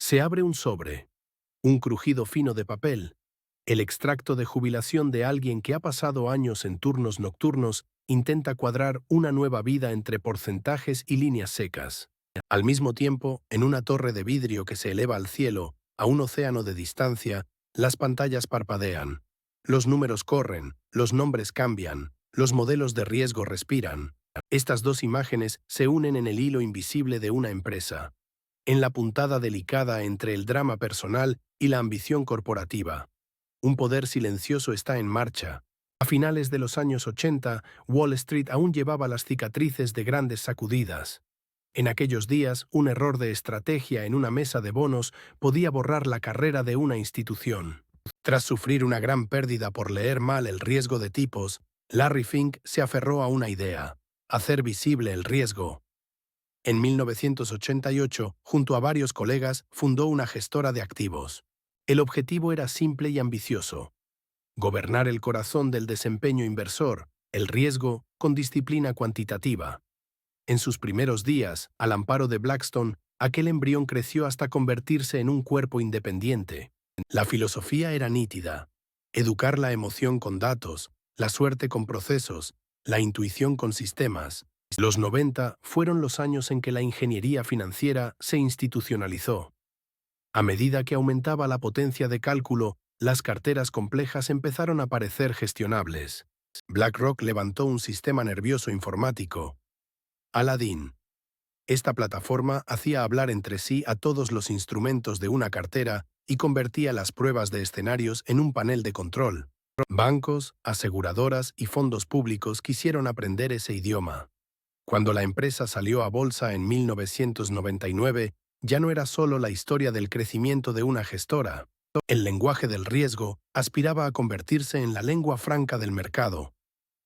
Se abre un sobre. Un crujido fino de papel. El extracto de jubilación de alguien que ha pasado años en turnos nocturnos intenta cuadrar una nueva vida entre porcentajes y líneas secas. Al mismo tiempo, en una torre de vidrio que se eleva al cielo, a un océano de distancia, las pantallas parpadean. Los números corren, los nombres cambian, los modelos de riesgo respiran. Estas dos imágenes se unen en el hilo invisible de una empresa, en la puntada delicada entre el drama personal y la ambición corporativa. Un poder silencioso está en marcha. A finales de los años 80, Wall Street aún llevaba las cicatrices de grandes sacudidas. En aquellos días, un error de estrategia en una mesa de bonos podía borrar la carrera de una institución. Tras sufrir una gran pérdida por leer mal el riesgo de tipos, Larry Fink se aferró a una idea: hacer visible el riesgo. En 1988, junto a varios colegas, fundó una gestora de activos. El objetivo era simple y ambicioso: gobernar el corazón del desempeño inversor, el riesgo, con disciplina cuantitativa. En sus primeros días, al amparo de Blackstone, aquel embrión creció hasta convertirse en un cuerpo independiente. La filosofía era nítida: educar la emoción con datos, la suerte con procesos, la intuición con sistemas. Los 90 fueron los años en que la ingeniería financiera se institucionalizó. A medida que aumentaba la potencia de cálculo, las carteras complejas empezaron a parecer gestionables. BlackRock levantó un sistema nervioso informático, Aladdin. Esta plataforma hacía hablar entre sí a todos los instrumentos de una cartera y convertía las pruebas de escenarios en un panel de control. Bancos, aseguradoras y fondos públicos quisieron aprender ese idioma. Cuando la empresa salió a bolsa en 1999, ya no era solo la historia del crecimiento de una gestora. El lenguaje del riesgo aspiraba a convertirse en la lengua franca del mercado.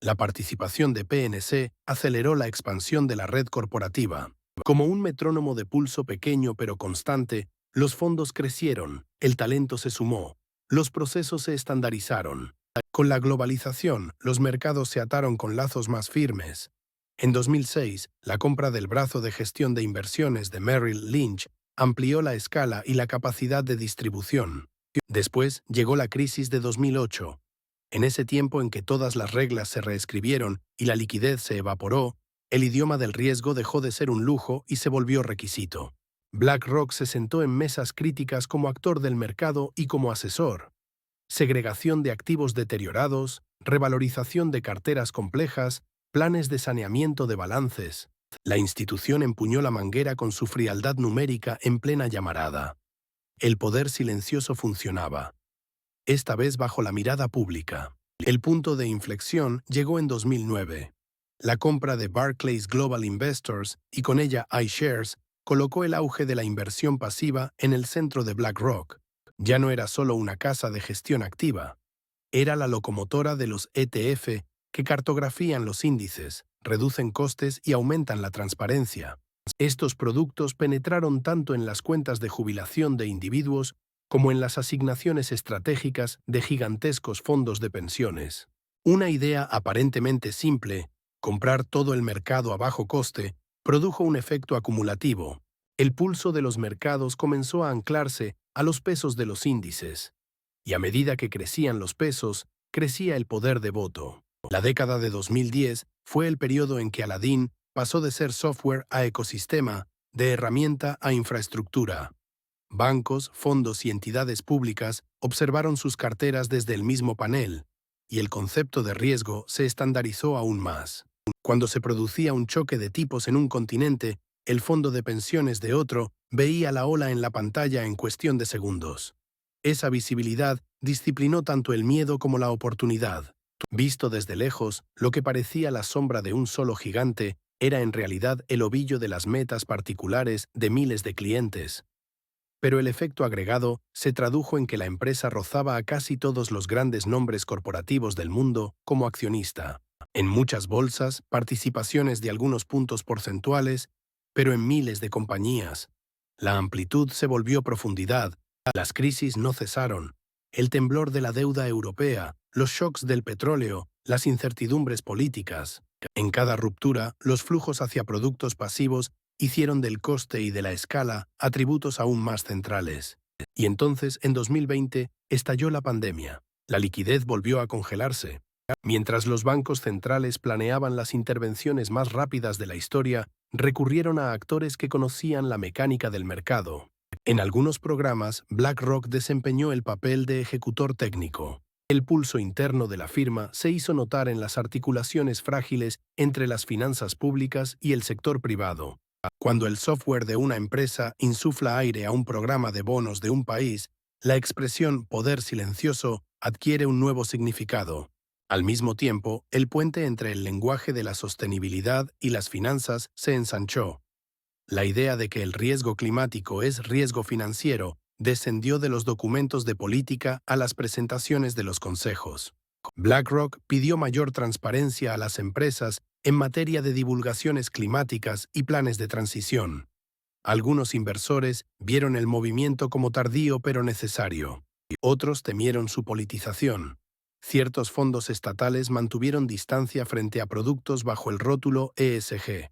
La participación de PNC aceleró la expansión de la red corporativa. Como un metrónomo de pulso pequeño pero constante, los fondos crecieron, el talento se sumó, los procesos se estandarizaron. Con la globalización, los mercados se ataron con lazos más firmes. En 2006, la compra del brazo de gestión de inversiones de Merrill Lynch amplió la escala y la capacidad de distribución. Después llegó la crisis de 2008. En ese tiempo en que todas las reglas se reescribieron y la liquidez se evaporó, el idioma del riesgo dejó de ser un lujo y se volvió requisito. BlackRock se sentó en mesas críticas como actor del mercado y como asesor. Segregación de activos deteriorados, revalorización de carteras complejas, planes de saneamiento de balances. La institución empuñó la manguera con su frialdad numérica en plena llamarada. El poder silencioso funcionaba, esta vez bajo la mirada pública. El punto de inflexión llegó en 2009. La compra de Barclays Global Investors y con ella iShares colocó el auge de la inversión pasiva en el centro de BlackRock. Ya no era solo una casa de gestión activa. Era la locomotora de los ETF que cartografían los índices, reducen costes y aumentan la transparencia. Estos productos penetraron tanto en las cuentas de jubilación de individuos como en las asignaciones estratégicas de gigantescos fondos de pensiones. Una idea aparentemente simple, comprar todo el mercado a bajo coste, produjo un efecto acumulativo. El pulso de los mercados comenzó a anclarse a los pesos de los índices. Y a medida que crecían los pesos, crecía el poder de voto. La década de 2010 fue el periodo en que Aladdin pasó de ser software a ecosistema, de herramienta a infraestructura. Bancos, fondos y entidades públicas observaron sus carteras desde el mismo panel, y el concepto de riesgo se estandarizó aún más. Cuando se producía un choque de tipos en un continente, el fondo de pensiones de otro veía la ola en la pantalla en cuestión de segundos. Esa visibilidad disciplinó tanto el miedo como la oportunidad. Visto desde lejos, lo que parecía la sombra de un solo gigante era en realidad el ovillo de las metas particulares de miles de clientes. Pero el efecto agregado se tradujo en que la empresa rozaba a casi todos los grandes nombres corporativos del mundo como accionista. En muchas bolsas, participaciones de algunos puntos porcentuales, pero en miles de compañías. La amplitud se volvió profundidad, las crisis no cesaron, el temblor de la deuda europea, los shocks del petróleo, las incertidumbres políticas. En cada ruptura, los flujos hacia productos pasivos hicieron del coste y de la escala atributos aún más centrales. Y entonces, en 2020, estalló la pandemia. La liquidez volvió a congelarse. Mientras los bancos centrales planeaban las intervenciones más rápidas de la historia, recurrieron a actores que conocían la mecánica del mercado. En algunos programas, BlackRock desempeñó el papel de ejecutor técnico. El pulso interno de la firma se hizo notar en las articulaciones frágiles entre las finanzas públicas y el sector privado. Cuando el software de una empresa insufla aire a un programa de bonos de un país, la expresión poder silencioso adquiere un nuevo significado. Al mismo tiempo, el puente entre el lenguaje de la sostenibilidad y las finanzas se ensanchó. La idea de que el riesgo climático es riesgo financiero descendió de los documentos de política a las presentaciones de los consejos. BlackRock pidió mayor transparencia a las empresas en materia de divulgaciones climáticas y planes de transición. Algunos inversores vieron el movimiento como tardío pero necesario. Otros temieron su politización. Ciertos fondos estatales mantuvieron distancia frente a productos bajo el rótulo ESG.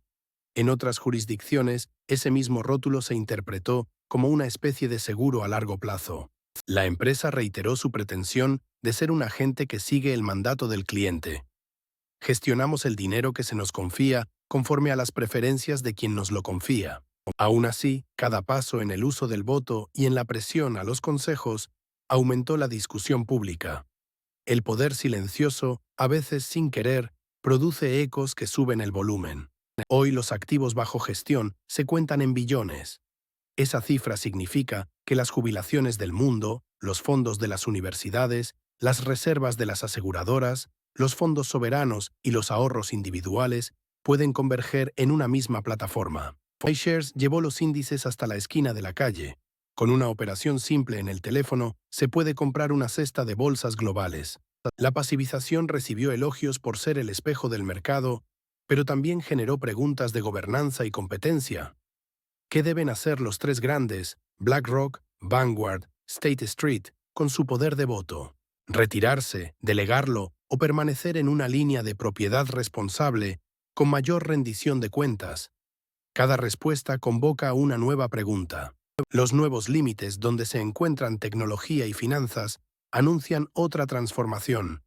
En otras jurisdicciones, ese mismo rótulo se interpretó como una especie de seguro a largo plazo. La empresa reiteró su pretensión de ser un agente que sigue el mandato del cliente. Gestionamos el dinero que se nos confía conforme a las preferencias de quien nos lo confía. Aún así, cada paso en el uso del voto y en la presión a los consejos aumentó la discusión pública. El poder silencioso, a veces sin querer, produce ecos que suben el volumen. Hoy los activos bajo gestión se cuentan en billones. Esa cifra significa que las jubilaciones del mundo, los fondos de las universidades, las reservas de las aseguradoras, los fondos soberanos y los ahorros individuales pueden converger en una misma plataforma. iShares llevó los índices hasta la esquina de la calle. Con una operación simple en el teléfono, se puede comprar una cesta de bolsas globales. La pasivización recibió elogios por ser el espejo del mercado, pero también generó preguntas de gobernanza y competencia. ¿Qué deben hacer los tres grandes, BlackRock, Vanguard, State Street, con su poder de voto? ¿Retirarse, delegarlo o permanecer en una línea de propiedad responsable con mayor rendición de cuentas? Cada respuesta convoca una nueva pregunta. Los nuevos límites donde se encuentran tecnología y finanzas anuncian otra transformación.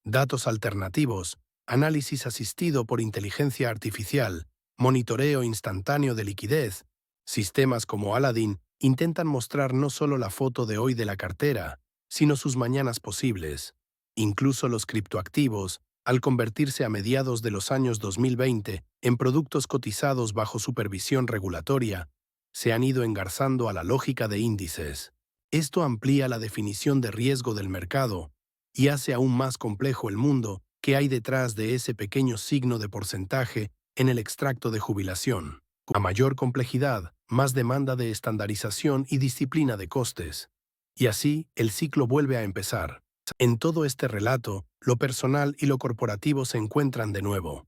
Datos alternativos, análisis asistido por inteligencia artificial, monitoreo instantáneo de liquidez. Sistemas como Aladdin intentan mostrar no solo la foto de hoy de la cartera, sino sus mañanas posibles. Incluso los criptoactivos, al convertirse a mediados de los años 2020 en productos cotizados bajo supervisión regulatoria, se han ido engarzando a la lógica de índices. Esto amplía la definición de riesgo del mercado y hace aún más complejo el mundo que hay detrás de ese pequeño signo de porcentaje en el extracto de jubilación. A mayor complejidad, más demanda de estandarización y disciplina de costes. Y así, el ciclo vuelve a empezar. En todo este relato, lo personal y lo corporativo se encuentran de nuevo.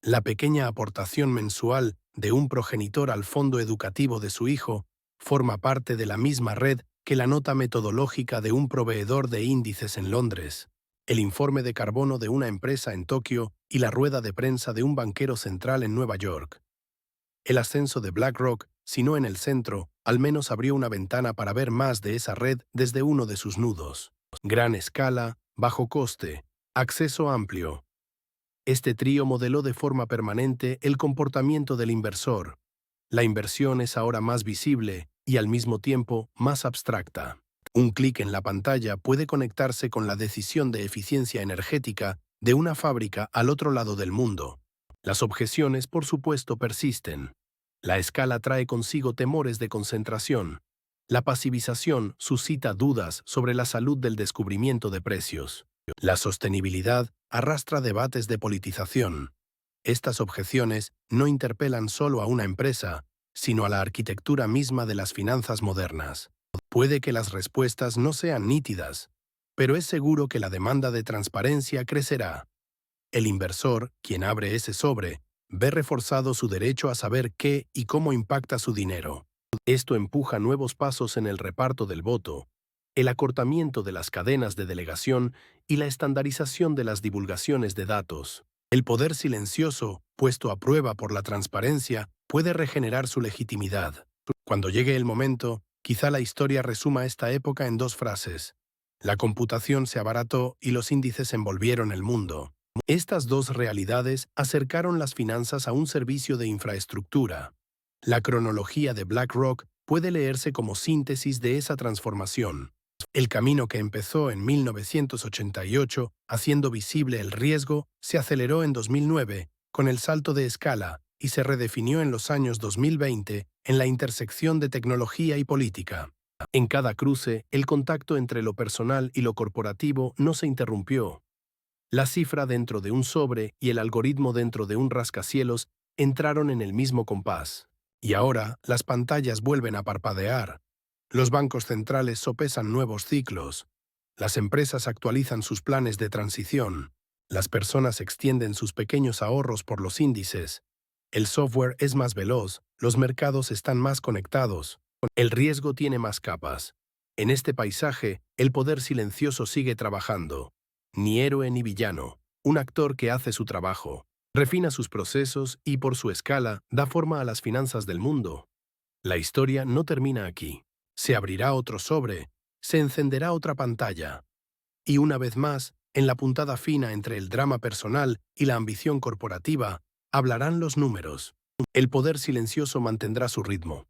La pequeña aportación mensual de un progenitor al fondo educativo de su hijo forma parte de la misma red que la nota metodológica de un proveedor de índices en Londres, el informe de carbono de una empresa en Tokio y la rueda de prensa de un banquero central en Nueva York. El ascenso de BlackRock, si no en el centro, al menos abrió una ventana para ver más de esa red desde uno de sus nudos. Gran escala, bajo coste, acceso amplio. Este trío modeló de forma permanente el comportamiento del inversor. La inversión es ahora más visible y al mismo tiempo más abstracta. Un clic en la pantalla puede conectarse con la decisión de eficiencia energética de una fábrica al otro lado del mundo. Las objeciones, por supuesto, persisten. La escala trae consigo temores de concentración. La pasivización suscita dudas sobre la salud del descubrimiento de precios. La sostenibilidad arrastra debates de politización. Estas objeciones no interpelan solo a una empresa, sino a la arquitectura misma de las finanzas modernas. Puede que las respuestas no sean nítidas, pero es seguro que la demanda de transparencia crecerá. El inversor, quien abre ese sobre, ve reforzado su derecho a saber qué y cómo impacta su dinero. Esto empuja nuevos pasos en el reparto del voto, el acortamiento de las cadenas de delegación y la estandarización de las divulgaciones de datos. El poder silencioso, puesto a prueba por la transparencia, puede regenerar su legitimidad. Cuando llegue el momento, quizá la historia resuma esta época en dos frases. La computación se abarató y los índices envolvieron el mundo. Estas dos realidades acercaron las finanzas a un servicio de infraestructura. La cronología de BlackRock puede leerse como síntesis de esa transformación. El camino que empezó en 1988, haciendo visible el riesgo, se aceleró en 2009, con el salto de escala, y se redefinió en los años 2020, en la intersección de tecnología y política. En cada cruce, el contacto entre lo personal y lo corporativo no se interrumpió. La cifra dentro de un sobre y el algoritmo dentro de un rascacielos entraron en el mismo compás. Y ahora, las pantallas vuelven a parpadear. Los bancos centrales sopesan nuevos ciclos. Las empresas actualizan sus planes de transición. Las personas extienden sus pequeños ahorros por los índices. El software es más veloz, los mercados están más conectados. El riesgo tiene más capas. En este paisaje, el poder silencioso sigue trabajando. Ni héroe ni villano, un actor que hace su trabajo, refina sus procesos y, por su escala, da forma a las finanzas del mundo. La historia no termina aquí. Se abrirá otro sobre, se encenderá otra pantalla. Y una vez más, en la puntada fina entre el drama personal y la ambición corporativa, hablarán los números. El poder silencioso mantendrá su ritmo.